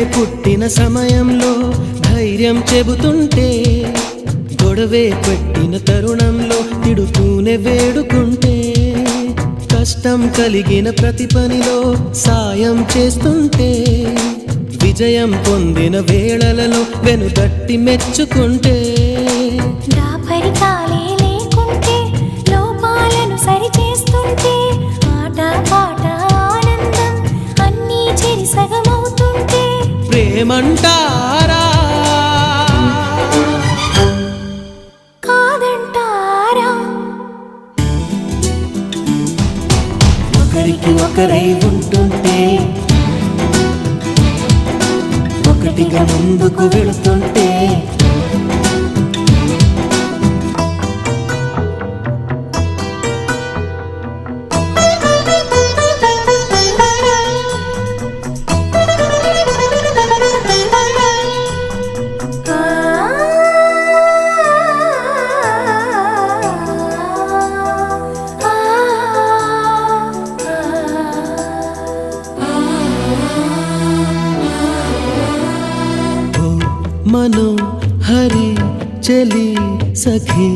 పుట్టిన సమయంలో ధైర్యం చెబుతుంటే, గొడవే పెట్టిన తరుణంలో తిడుతూనే వేడుకుంటే, కష్టం కలిగిన ప్రతి పనిలో సాయం చేస్తుంటే, విజయం పొందిన వేళలలో వెనుతట్టి మెచ్చుకుంటే, దాపరికాలే లేకుంటే లోపాలను సరిచేస్తుంటే, ఆట పాట ఆనందం అన్నీ చెరి సగమవుతుంటే ప్రేమంటారా కాదంటారా? ఒకరికి ఒకరై ఉంటుంటే, ఒకటిగా ముందుకు వెళుతుంటే, మను హరి చలి సఖీ